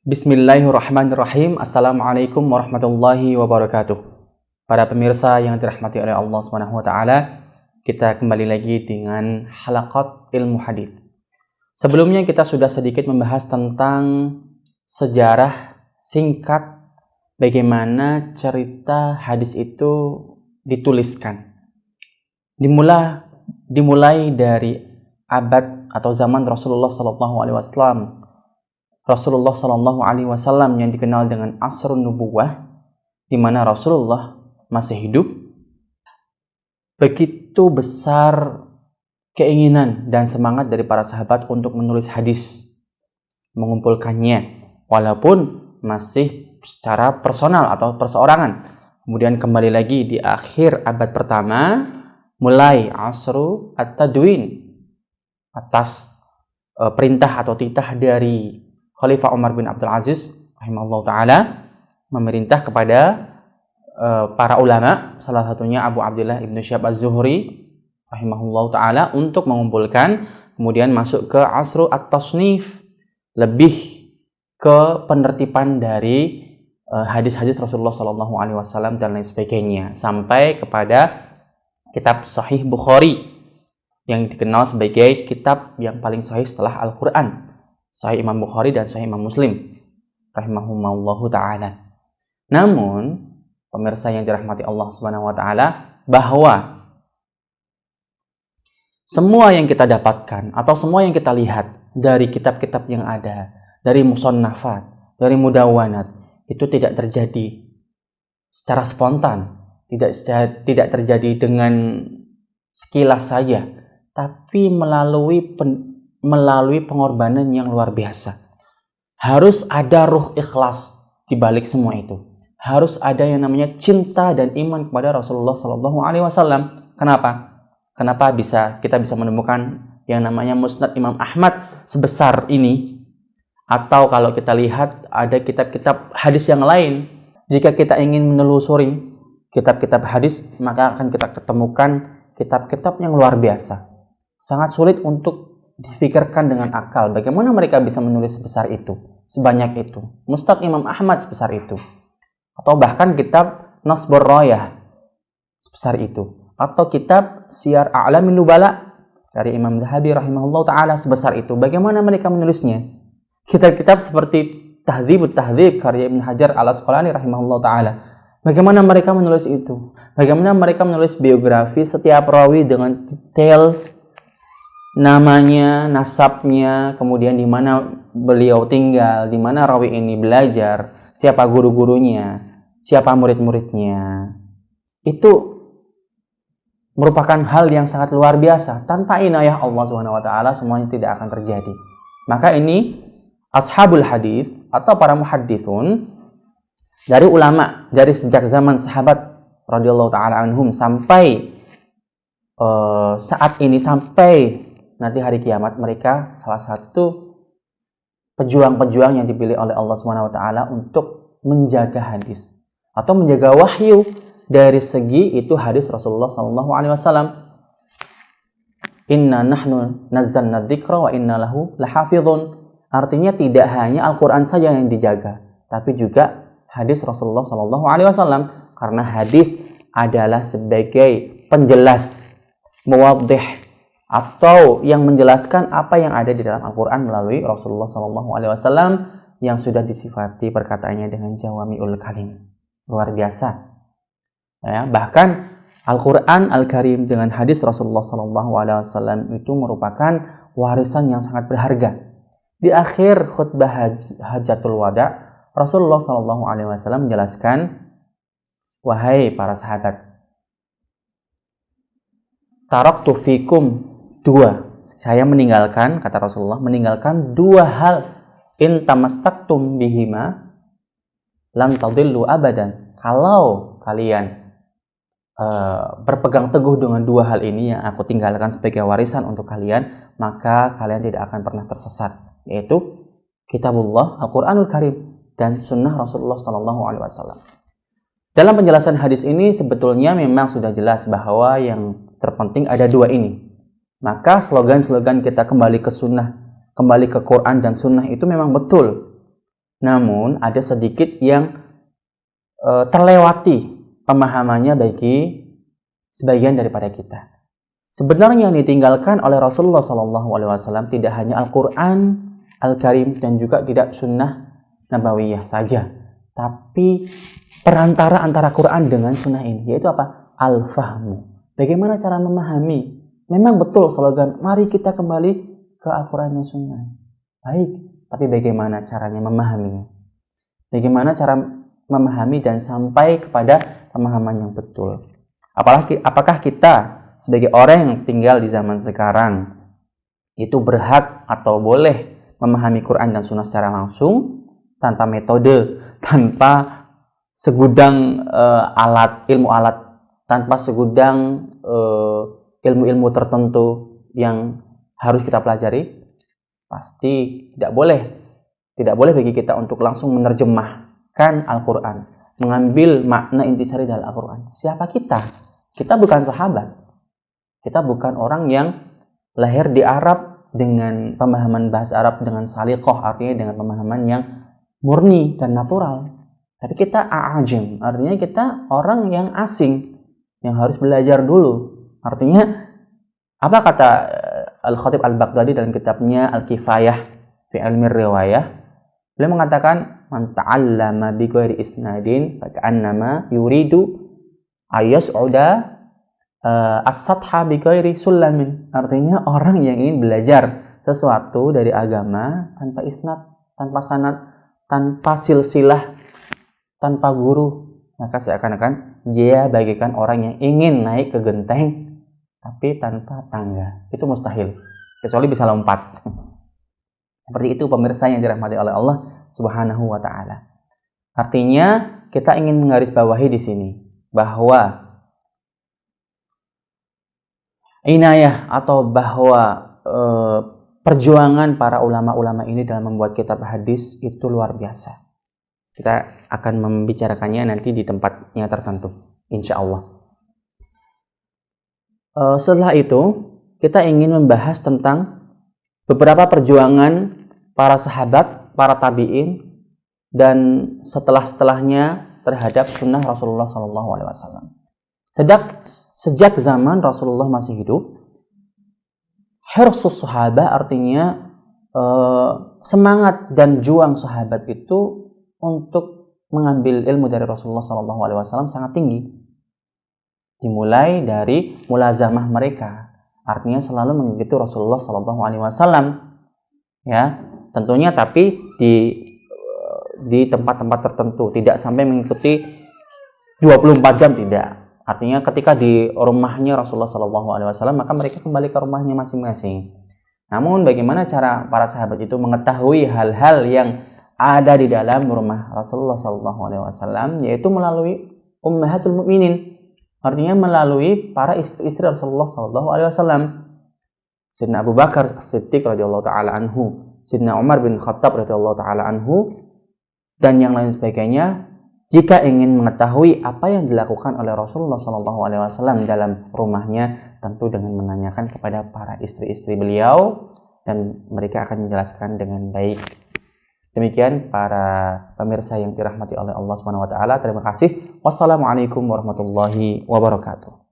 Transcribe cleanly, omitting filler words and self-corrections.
Bismillahirrahmanirrahim. Assalamualaikum warahmatullahi wabarakatuh. Para pemirsa yang dirahmati oleh Allah Subhanahu wa taala, kita kembali lagi dengan halaqat ilmu hadis. Sebelumnya kita sudah sedikit membahas tentang sejarah singkat bagaimana cerita hadis itu dituliskan. Dimulai dari abad atau zaman Rasulullah sallallahu alaihi wasallam. Rasulullah sallallahu alaihi wasallam yang dikenal dengan Asrun Nubuwah, di mana Rasulullah masih hidup. Begitu besar keinginan dan semangat dari para sahabat untuk menulis hadis, mengumpulkannya, walaupun masih secara personal atau perseorangan. Kemudian kembali lagi di akhir abad pertama, mulai Asru At-Tadwin atas perintah atau titah dari Khalifah Umar bin Abdul Aziz rahimahullah ta'ala, memerintah kepada para ulama, salah satunya Abu Abdullah Ibnu Syihab Az-Zuhri rahimahullah ta'ala, untuk mengumpulkan, kemudian masuk ke Asru At-Tasnif, lebih ke penertiban dari hadis-hadis Rasulullah sallallahu alaihi wasallam dan lain sebagainya, sampai kepada kitab Sahih Bukhari yang dikenal sebagai kitab yang paling sahih setelah Al-Quran, Sahih Imam Bukhari dan Sahih Imam Muslim rahimahumullahu ta'ala. Namun, pemirsa yang dirahmati Allah Subhanahu wa ta'ala, bahwa semua yang kita dapatkan atau semua yang kita lihat dari kitab-kitab yang ada, dari musannafat, dari mudawwanat, itu tidak terjadi secara spontan, tidak terjadi dengan sekilas saja, tapi melalui pengorbanan yang luar biasa. Harus ada ruh ikhlas di balik semua itu. Harus ada yang namanya cinta dan iman kepada Rasulullah sallallahu alaihi wasallam. Kenapa? Kenapa kita bisa menemukan yang namanya Musnad Imam Ahmad sebesar ini? Atau kalau kita lihat ada kitab-kitab hadis yang lain, jika kita ingin menelusuri kitab-kitab hadis, maka akan kita ketemukan kitab-kitab yang luar biasa. Sangat sulit untuk difikirkan dengan akal bagaimana mereka bisa menulis sebesar itu, sebanyak itu. Musnad Imam Ahmad sebesar itu, atau bahkan kitab Nasbur Rayah sebesar itu, atau kitab Siyar A'lamin Nubala dari Imam Zahabi rahimahullah ta'ala sebesar itu. Bagaimana mereka menulisnya? Kitab-kitab seperti Tahdzibut Tahdzib karya Ibnu Hajar Al-Asqalani rahimahullah ta'ala, bagaimana mereka menulis itu? Bagaimana mereka menulis biografi setiap rawi dengan detail, namanya, nasabnya, kemudian di mana beliau tinggal, di mana rawi ini belajar, siapa guru-gurunya, siapa murid-muridnya. Itu merupakan hal yang sangat luar biasa. Tanpa inayah Allah Subhanahu wa taala semuanya tidak akan terjadi. Maka ini ashabul hadis atau para muhadditsun dari ulama dari sejak zaman sahabat radhiyallahu taala anhum sampai saat ini, sampai nanti hari kiamat, mereka salah satu pejuang-pejuang yang dipilih oleh Allah Subhanahu wa taala untuk menjaga hadis atau menjaga wahyu. Dari segi itu hadis Rasulullah sallallahu alaihi wasallam, inna nahnu nazzalna dzikra wa inna lahu lahafizun. Artinya tidak hanya Al-Qur'an saja yang dijaga, tapi juga hadis Rasulullah sallallahu alaihi wasallam, karena hadis adalah sebagai penjelas, muwaddih, atau yang menjelaskan apa yang ada di dalam Al-Quran melalui Rasulullah SAW yang sudah disifati perkataannya dengan jawami'ul kalim. Luar biasa. Ya, bahkan Al-Quran Al-Karim dengan hadis Rasulullah SAW itu merupakan warisan yang sangat berharga. Di akhir khutbah Hajatul Wada, Rasulullah SAW menjelaskan, wahai para sahabat, taraktu fikum, saya meninggalkan, kata Rasulullah, meninggalkan dua hal, in tamassaktum bihima lan tadillu abadan. Kalau kalian berpegang teguh dengan dua hal ini yang aku tinggalkan sebagai warisan untuk kalian, maka kalian tidak akan pernah tersesat, yaitu kitabullah, Al-Quranul Karim, dan sunnah Rasulullah SAW. Dalam penjelasan hadis ini sebetulnya memang sudah jelas bahwa yang terpenting ada dua ini. Maka slogan-slogan kita kembali ke sunnah, kembali ke Quran dan sunnah itu memang betul. namun ada sedikit yang terlewati pemahamannya bagi sebagian daripada kita. Sebenarnya yang ditinggalkan oleh Rasulullah SAW tidak hanya Al-Quran Al-Karim dan juga tidak sunnah nabawiyah saja, tapi perantara antara Quran dengan sunnah ini, yaitu apa? Al-fahmu. Bagaimana cara memahami? Memang betul slogan, mari kita kembali ke Al-Quran dan sunnah. Baik, tapi bagaimana caranya memahaminya? Bagaimana cara memahami dan sampai kepada pemahaman yang betul? Apakah kita sebagai orang yang tinggal di zaman sekarang itu berhak atau boleh memahami Quran dan sunnah secara langsung, tanpa metode, tanpa segudang ilmu alat, tanpa segudang ilmu-ilmu tertentu yang harus kita pelajari? Pasti tidak boleh. Tidak boleh bagi kita untuk langsung menerjemahkan Al-Quran, mengambil makna intisari dari Al-Quran. Siapa kita? Kita bukan sahabat. Kita bukan orang yang lahir di Arab dengan pemahaman bahasa Arab dengan saliqoh, artinya dengan pemahaman yang murni dan natural. Tapi kita a'ajim, artinya kita orang yang asing, yang harus belajar dulu. Artinya, apa kata Al-Khatib Al-Baghdadi dalam kitabnya Al-Kifayah fi Ilmi Riwayah? Beliau mengatakan, man ta'allama bi ghairi isnadin fa ka'annama yuridu ayas'uda as-satha bi ghairi sulamin. Artinya orang yang ingin belajar sesuatu dari agama tanpa isnad, tanpa sanad, tanpa silsilah, tanpa guru, maka seakan-akan dia bagaikan orang yang ingin naik ke genteng tapi tanpa tangga. Itu mustahil, kecuali bisa lompat. Seperti itu pemirsa yang dirahmati oleh Allah Subhanahu wa taala. Artinya kita ingin menggarisbawahi di sini bahwa inayah atau bahwa perjuangan para ulama-ulama ini dalam membuat kitab hadis itu luar biasa. Kita akan membicarakannya nanti di tempatnya tertentu, insya Allah. Setelah itu kita ingin membahas tentang beberapa perjuangan para sahabat, para tabi'in, dan setelahnya terhadap sunnah Rasulullah SAW. Sejak zaman Rasulullah masih hidup, hirsus sahabat artinya semangat dan juang sahabat itu untuk mengambil ilmu dari Rasulullah SAW sangat tinggi. Dimulai dari mulazamah mereka, artinya selalu mengikuti Rasulullah SAW. Ya, tentunya tapi di tempat-tempat tertentu, tidak sampai mengikuti 24 jam, tidak. Artinya ketika di rumahnya Rasulullah SAW, maka mereka kembali ke rumahnya masing-masing. Namun bagaimana cara para sahabat itu mengetahui hal-hal yang ada di dalam rumah Rasulullah SAW, yaitu melalui ummahatul mukminin, artinya melalui para istri-istri Rasulullah SAW. Sayyidina Abu Bakar As-Siddiq radhiyallahu taala anhu, Sayyidina Umar bin Khattab radhiyallahu taala anhu, dan yang lain sebagainya. Jika ingin mengetahui apa yang dilakukan oleh Rasulullah SAW dalam rumahnya, tentu dengan menanyakan kepada para istri-istri beliau, dan mereka akan menjelaskan dengan baik. Demikian para pemirsa yang dirahmati oleh Allah SWT. Terima kasih. Wassalamualaikum warahmatullahi wabarakatuh.